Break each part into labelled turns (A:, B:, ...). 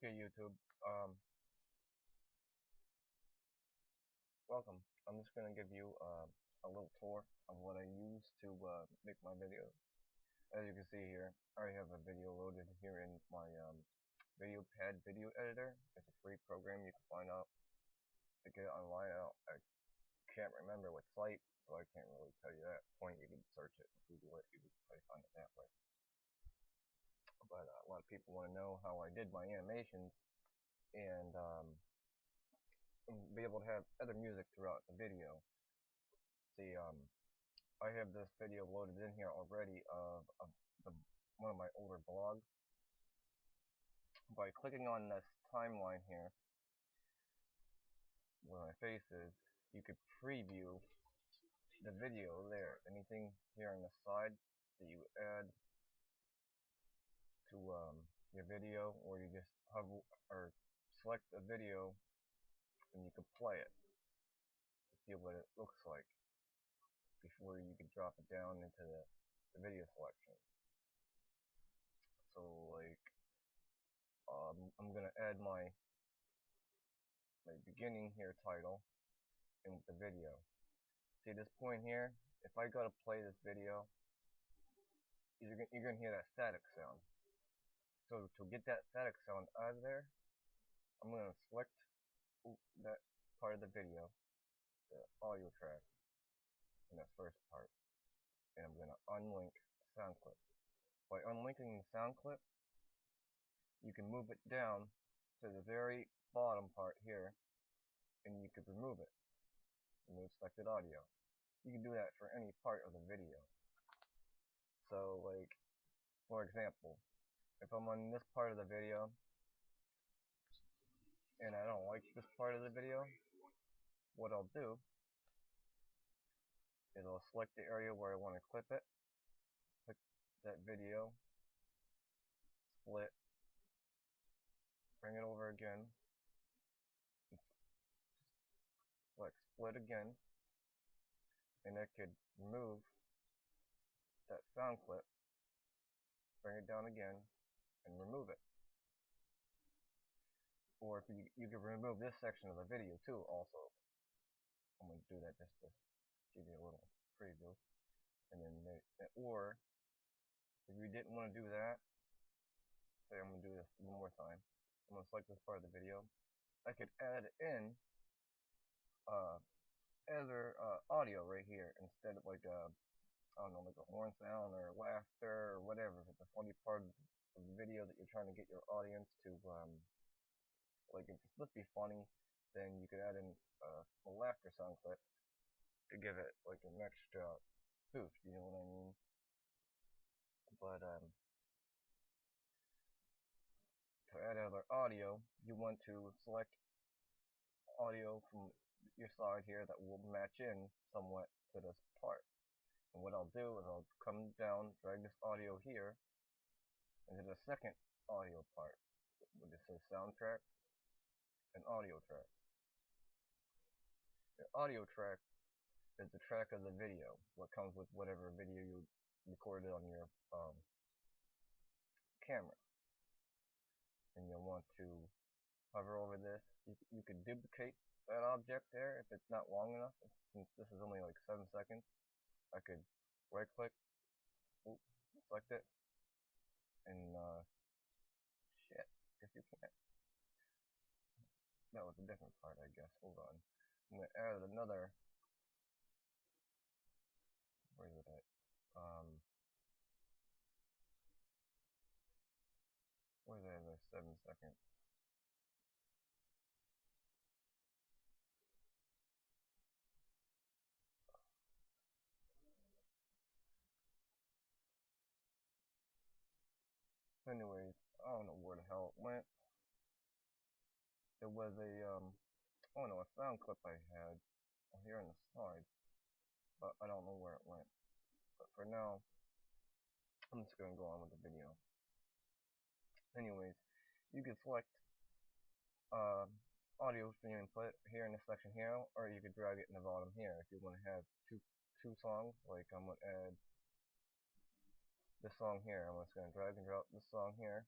A: Okay, YouTube. Welcome. I'm just gonna give you a little tour of what I use to make my videos. As you can see here, I already have a video loaded here in my VideoPad video editor. It's a free program you can find out to get it online. I can't remember what site, so I can't really tell you that point. You can search it, Google it. You can probably find it that way. But a lot of people want to know how I did my animations and be able to have other music throughout the video. See, I have this video loaded in here already of one of my older blogs. By clicking on this timeline here, where my face is, you could preview the video there. Anything here on the side that you add to your video, or you just hover or select a video and you can play it to see what it looks like before you can drop it down into the video selection. So like I'm gonna add my beginning here title in the video. See this point here? If I go to play this video, you're gonna hear that static sound. So to get that static sound out of there, I'm gonna select that part of the video, the audio track, in that first part, and I'm gonna unlink sound clip. By unlinking the sound clip, you can move it down to the very bottom part here, and you could remove it. Remove selected audio. You can do that for any part of the video. So like, for example, if I'm on this part of the video and I don't like this part of the video, what I'll do is I'll select the area where I want to clip it, click that video, split, bring it over again, select split again, and I could remove that sound clip, bring it down again, and remove it. Or if you can remove this section of the video too also. I'm going to do that just to give you a little preview. And then, or if you didn't want to do that, say I'm going to do this one more time. I'm going to select this part of the video. I could add in other audio right here instead of like I don't know, like a horn sound or laughter or whatever. If it's a funny part of the video that you're trying to get your audience to like, if it's supposed to be funny, then you could add in a laughter sound clip to give it like an extra boost, you know what I mean? But to add other audio, you want to select audio from your side here that will match in somewhat to this part. And what I'll do is I'll come down, drag this audio here into the second audio part, which says soundtrack and audio track. The audio track is the track of the video, what comes with whatever video you recorded on your camera. And you'll want to hover over this. You could duplicate that object there if it's not long enough. Since this is only like 7 seconds, I could right click, select it, and shit, guess you can't. That was a different part, I guess. Hold on. I'm gonna add another. Where is it at? Where's that other 7 seconds? Anyways, I don't know where the hell it went. There was a oh no, a sound clip I had here on the side, but I don't know where it went. But for now, I'm just gonna go on with the video. Anyways, you can select audio from your input here in this section here, or you could drag it in the bottom here if you want to have two songs. Like I'm gonna add this song here. I'm just gonna drag and drop this song here,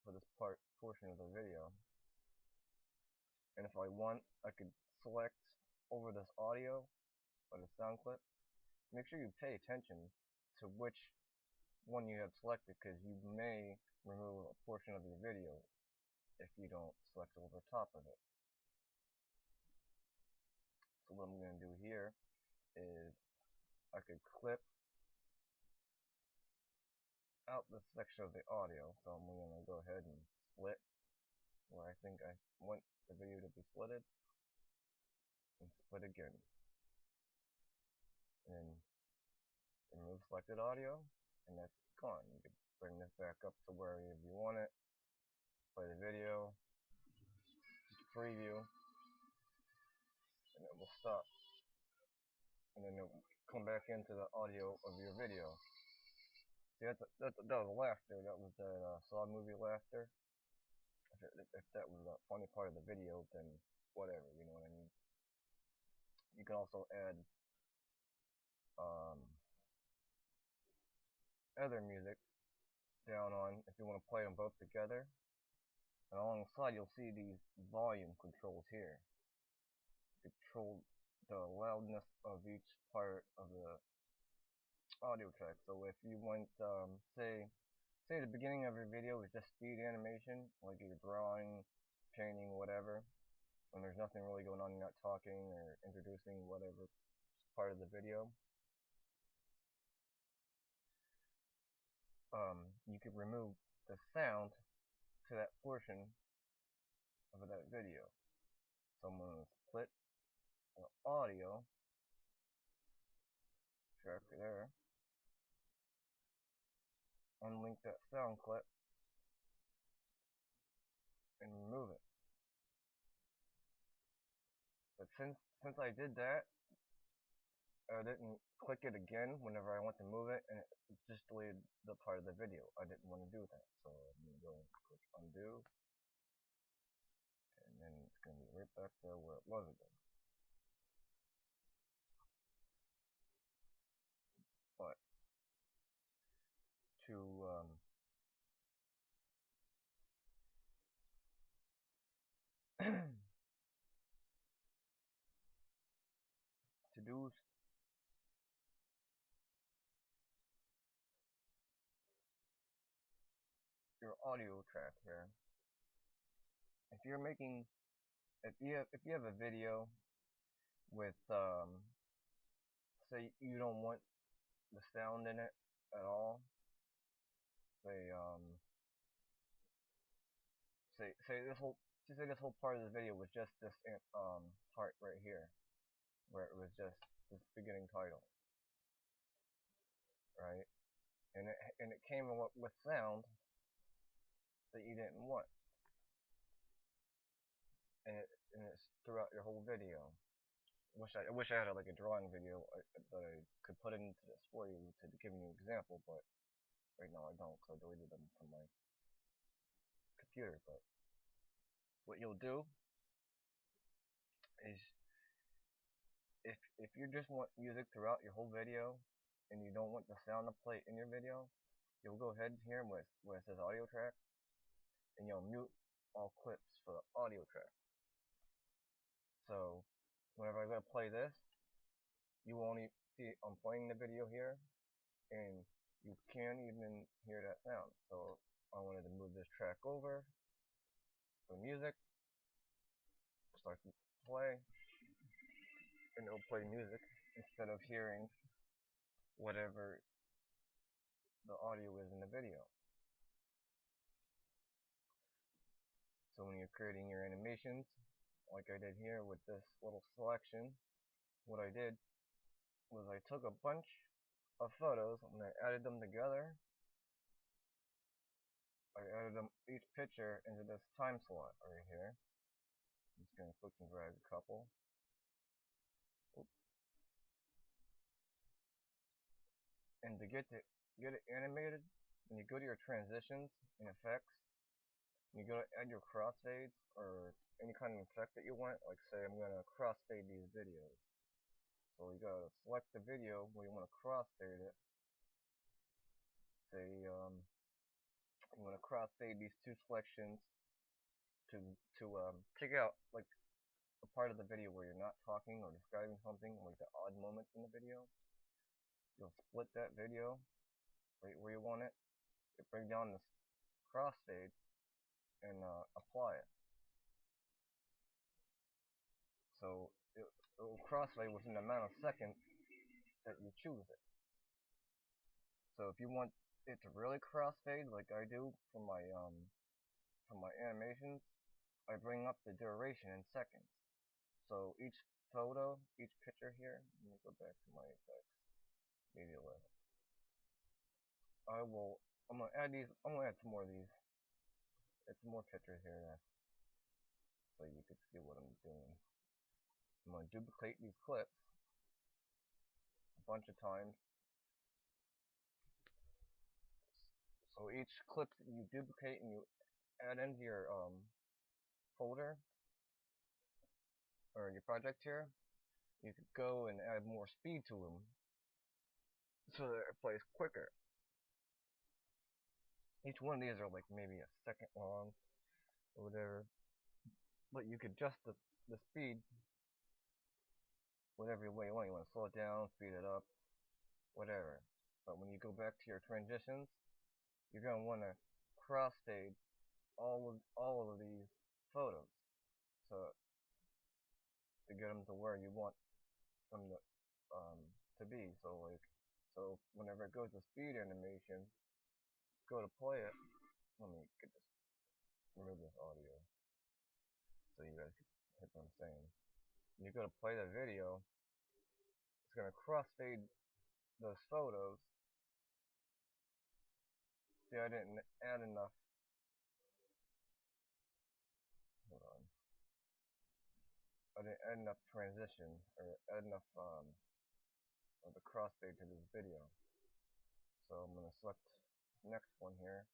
A: for this portion of the video. And if I want, I could select over this audio or the sound clip. Make sure you pay attention to which one you have selected, because you may remove a portion of your video if you don't select over top of it. So what I'm going to do here is I could clip out this section of the audio. So I'm going to go ahead and split where I think I want the video to be splitted, and split again. And remove selected audio, and that's gone. You can bring this back up to wherever you want it, play the video, just preview, and it will stop. And then it will come back into the audio of your video. See, that was laughter. That was that Saw movie laughter. If that was a funny part of the video, then whatever, you know what I mean? You can also add other music down on if you want to play them both together. And alongside, you'll see these volume controls here. Control the loudness of each part of the audio track. So if you want, say the beginning of your video is just speed animation, like you're drawing, painting, whatever, and there's nothing really going on, you're not talking or introducing whatever part of the video, you could remove the sound to that portion of that video. So I'm going to split the audio track there, unlink that sound clip, and remove it. But since I did that, I didn't click it again whenever I went to move it, and it just deleted the part of the video. I didn't want to do that, so I'm going to go and click undo, and then it's going to be right back to where it was again. But to to do your audio track here, if you have a video with say you don't want the sound in it at all, say this whole part of the video was just this part right here, where it was just this beginning title, right? And it came with sound that you didn't want, and it's throughout your whole video. I wish I had like a drawing video that I could put into this for you to give you an example, but right now I don't, because I deleted them from my computer. But what you'll do is, if you just want music throughout your whole video and you don't want the sound to play in your video, you'll go ahead here where it says audio track, and you'll mute all clips for the audio track. So whenever I go to play this, you will only see I'm playing the video here, and you can't even hear that sound. So I wanted to move this track over for music, start to play, and it'll play music instead of hearing whatever the audio is in the video. So when you're creating your animations, like I did here with this little selection, what I did was I took a bunch of photos and I added them together. I added each picture into this time slot right here. I'm just gonna click and drag a couple. Oops. And to get it animated, when you go to your transitions and effects, you go to add your crossfades or any kind of effect that you want. Like say I'm gonna crossfade these videos. So you gotta select the video where you want to crossfade it. Say you I'm gonna crossfade these two selections to pick out like a part of the video where you're not talking or describing something, like the odd moments in the video. You'll split that video right where you want it. You bring down this crossfade and apply it. So it will crossfade within the amount of seconds that you choose it. So if you want it to really crossfade, like I do for my animations, I bring up the duration in seconds. So each photo, each picture here, let me go back to my effects, media level. I'm gonna add some more of these. Add some more pictures here so you can see what I'm doing. I'm gonna duplicate these clips a bunch of times. So each clip you duplicate and you add into your folder or your project here, you could go and add more speed to them so that it plays quicker. Each one of these are like maybe a second long or whatever, but you could adjust the speed whatever way you want. You want to slow it down, speed it up, whatever. But when you go back to your transitions, you're going to want to crossfade all of these photos so to get them to where you want them to be. So whenever it goes to speed animation, go to play it. Let me remove this audio so you guys can hear what I'm saying. When you go to play the video, it's going to crossfade those photos. See, I didn't add enough. Hold on. I didn't add enough transition or add enough of the crossfade to this video. So I'm going to select the next one here,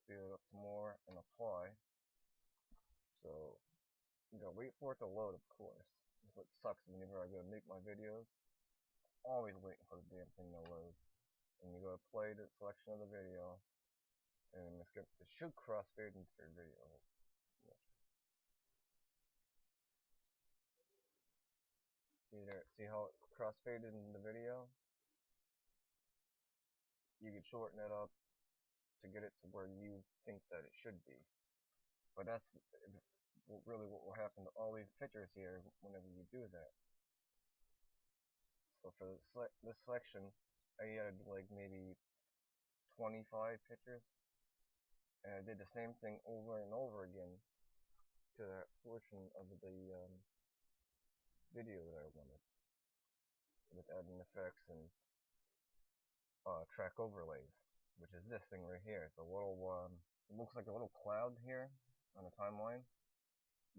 A: speed it up some more, and apply. So I'm going to wait for it to load, of course. That's what sucks whenever I go to make my videos. Always waiting for the damn thing to load. And you go to play the selection of the video, and it should crossfade into your video. See how it crossfaded in the video? You can shorten it up to get it to where you think that it should be. But that's really what will happen to all these pictures here whenever you do that. So for this selection, I added like maybe 25 pictures, and I did the same thing over and over again to that portion of the video that I wanted, with adding effects and track overlays, which is this thing right here. It's a little, it looks like a little cloud here on the timeline,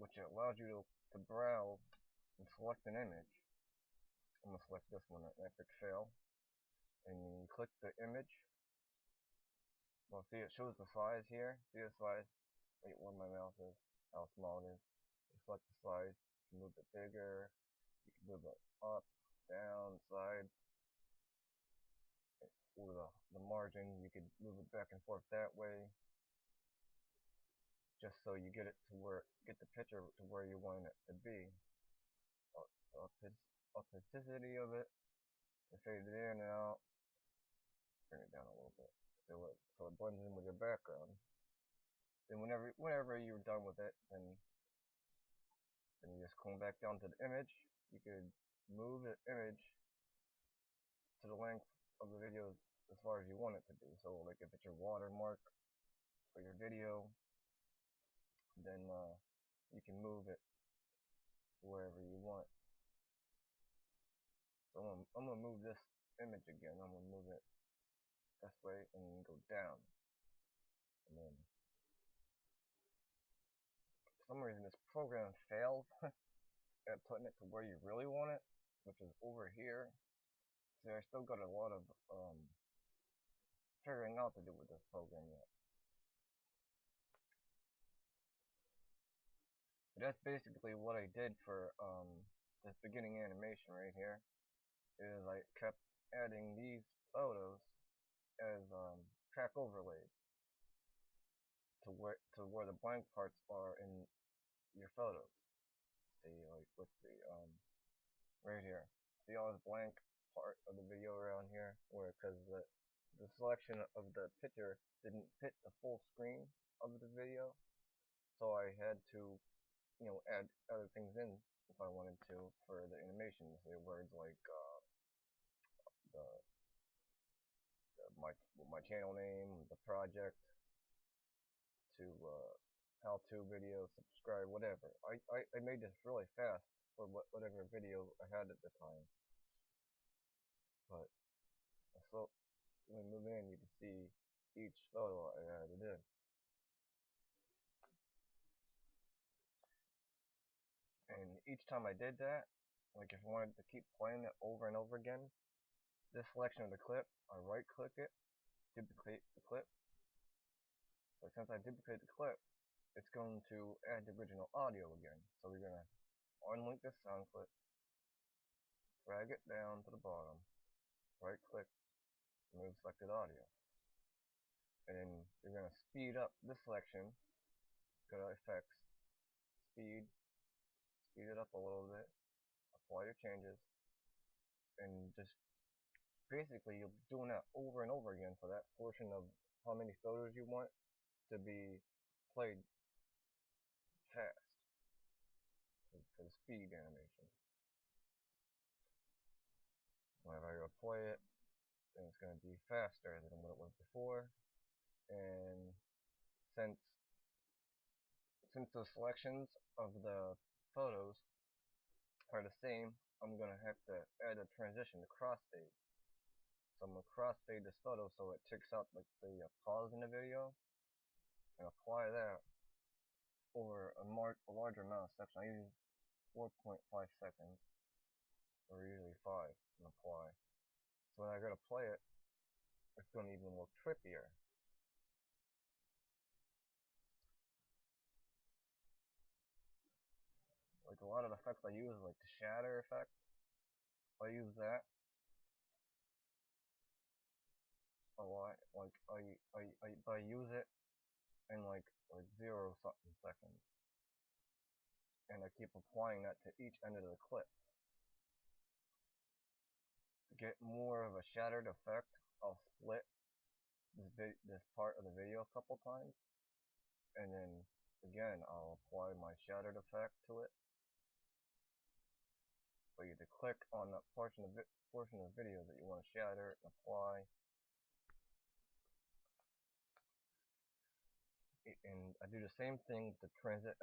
A: which allows you to browse and select an image. I'm gonna select this one, an epic fail, and you click the image. Well, see, it shows the size here. See the size? Wait, where my mouse is? How small it is? You select the size. You can move it bigger. You can move it up, down, side. Or the margin, you could move it back and forth that way, just so you get the picture to where you want it to be. Authenticity of it, to fade it in and out, bring it down a little bit, so it blends in with your background. Then whenever you're done with it, then you just come back down to the image. You could move the image to the length of the video as far as you want it to be. So like if it's your watermark for your video, then you can move it wherever you want. So I'm gonna move this image again. I'm gonna move it this way and go down. And then for some reason this program failed at putting it to where you really want it, which is over here. So I still got a lot of figuring out to do with this program yet. But that's basically what I did for this beginning animation right here. Is I kept adding these photos as track overlays. where the blank parts are in your photos. See, like, let's see, right here. See all this blank part of the video around here, where because the selection of the picture didn't fit the full screen of the video, so I had to, add other things in if I wanted to for the animation. Say words like the, my channel name, the project, to how-to video, subscribe, whatever. I made this really fast for whatever video I had at the time. But so when we move in, you can see each photo I added in. And each time I did that, like if I wanted to keep playing it over and over again, this selection of the clip, I right click it, duplicate the clip. But since I duplicate the clip, it's going to add the original audio again. So we're going to unlink this sound clip, drag it down to the bottom, right click, remove selected audio. And then you're going to speed up this selection, go to effects, speed it up a little bit, apply your changes, and just basically you'll be doing that over and over again for that portion of how many photos you want to be played fast for the speed animation. Whenever I go play it, then it's going to be faster than what it was before. And since the selections of the photos are the same, I'm going to have to add a transition to crossfade. So I'm going to crossfade this photo so it takes out like the pause in the video and apply that over a larger amount of section. I use 4.5 seconds, or usually 5, and apply. So when I go to play it, it's going to even look trippier. Like a lot of effects I use, like the shatter effect, I use that a lot. Like I use it in like 0 something seconds, and I keep applying that to each end of the clip. To get more of a shattered effect, I'll split this part of the video a couple times, and then again I'll apply my shattered effect to it. So you have to click on that portion of the video that you want to shatter and apply. And I do the same thing with the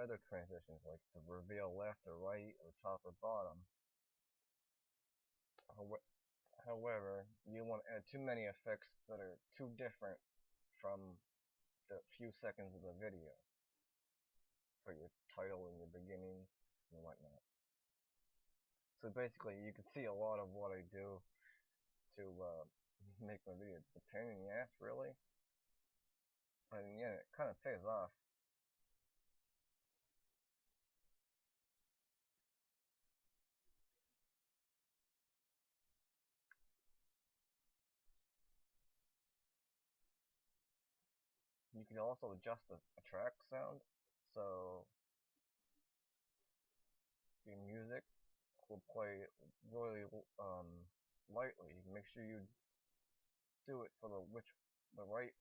A: other transitions, like the reveal left or right or top or bottom. However, you don't want to add too many effects that are too different from the few seconds of the video for your title and your beginning and whatnot. So basically, you can see a lot of what I do to make my video. It's a pain in the ass, really. And yeah, it kind of pays off. You can also adjust the track sound. So your music will play really lightly. Make sure you do it for the right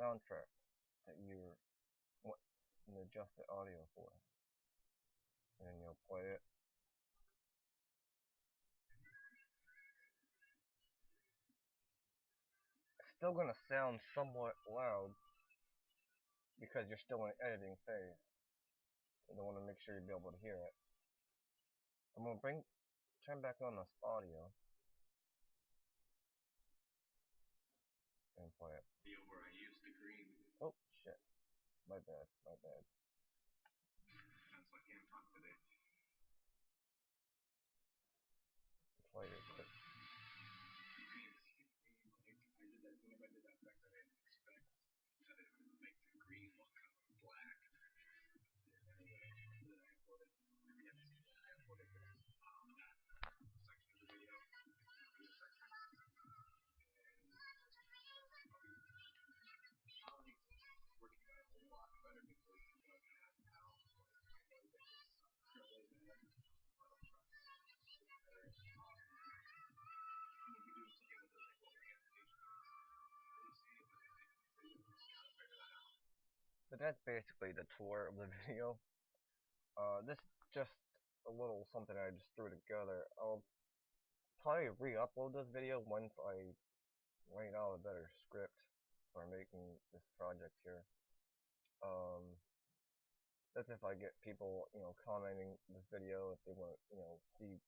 A: soundtrack that you're and adjust the audio for. And then you'll play it. It's still gonna sound somewhat loud because you're still in the editing phase. You don't want to make sure you'll be able to hear it. I'm gonna turn back on this audio and play it. Where I use the green. Oh shit! My bad. My bad. That's what I'm talking today. Play it quick. I did that whenever I did that effect. I didn't expect that it would make the green look kind of black. Anyway, then I uploaded. Yes, I uploaded this section of the video. but that's basically the tour of the video. This just a little something I just threw together. I'll probably re-upload this video once I write out a better script for making this project here. That's if I get people, commenting this video if they want to, see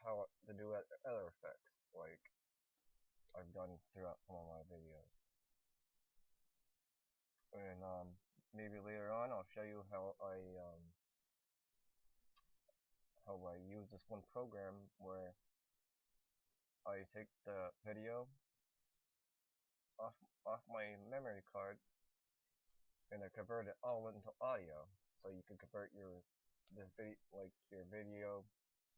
A: how to do other effects like I've done throughout some of my videos. And maybe later on I'll show you how I use this one program where I take the video off my memory card and I convert it all into audio. So you can convert your video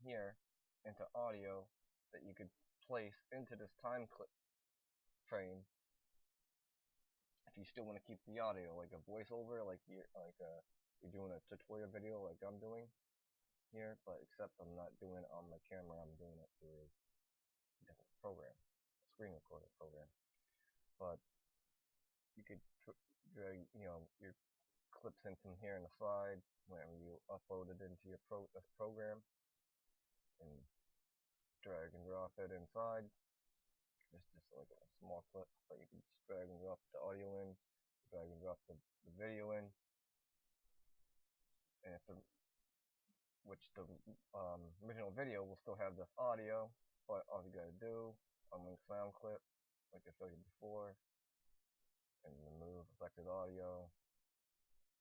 A: here into audio that you could place into this time clip frame if you still want to keep the audio, like a voiceover, like you're doing a tutorial video like I'm doing here, but except I'm not doing it on my camera, I'm doing it through a different program, a screen recorder program. But you could drag, your clips in from here on the side whenever you upload it into your this program, and drag and drop it inside. Just like a small clip, but you can just drag and drop the audio in, drag and drop the video in, and which the original video will still have this audio, but all you gotta do, unlink sound clip, like I showed you before, and remove affected audio.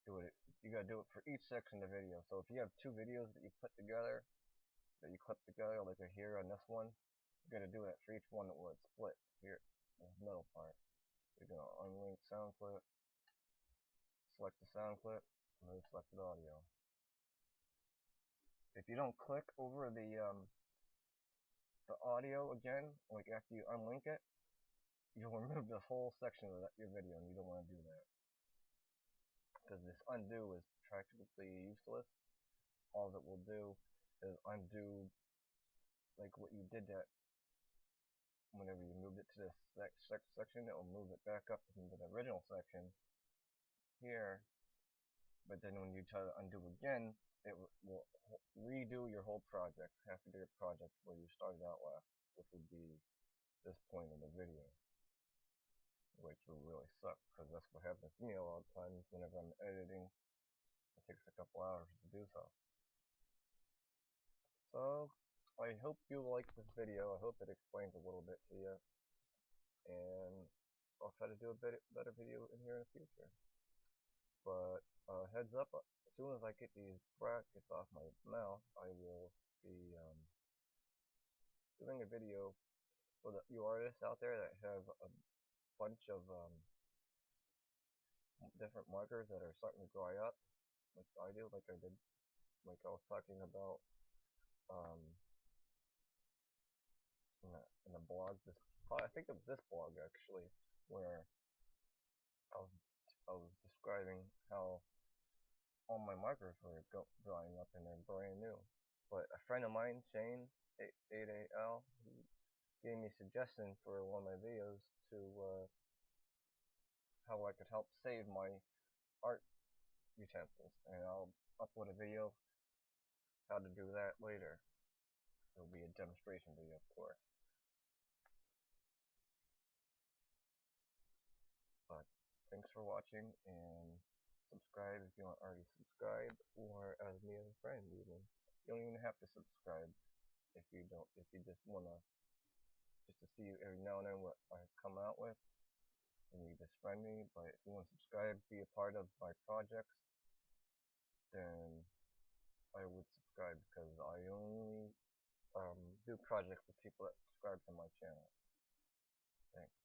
A: You gotta do it for each section of the video. So if you have two videos that you put together, that you clip together, like here on this one, you're gonna do that for each one where it's split here, in the middle part. You're gonna unlink sound clip, select the sound clip, and then select the audio. If you don't click over the audio again, like after you unlink it, you'll remove this whole section of your video, and you don't want to do that. Because this undo is practically useless. All that will do is undo like what you did that whenever you moved it to this section, it will move it back up into the original section here. But then when you try to undo again, it will redo your whole project, half of your project where you started out last, which would be this point in the video, which will really suck, because that's what happens to me a lot of times whenever I'm editing. It takes a couple hours to do so. So, I hope you liked this video. I hope it explains a little bit to you, and I'll try to do a better video in here in the future. But heads up, as soon as I get these brackets off my mouth, I will be doing a video for you artists out there that have a bunch of different markers that are starting to dry up, like I do, like I did, like I was talking about in the blog. I think it was this blog actually, where I was describing how all my markers were drying up and they're brand new. But a friend of mine, Shane, 8AL, he gave me a suggestion for one of my videos to how I could help save my art utensils, and I'll upload a video how to do that later. It'll be a demonstration video, of course. But thanks for watching, and subscribe if you aren't already subscribed, or as me as a friend even. You don't even have to subscribe if you just wanna just to see every now and then what I come out with, and you just friend me. But if you want to subscribe, be a part of my projects, then I would subscribe, because I only do projects with people that subscribe to my channel. Thanks.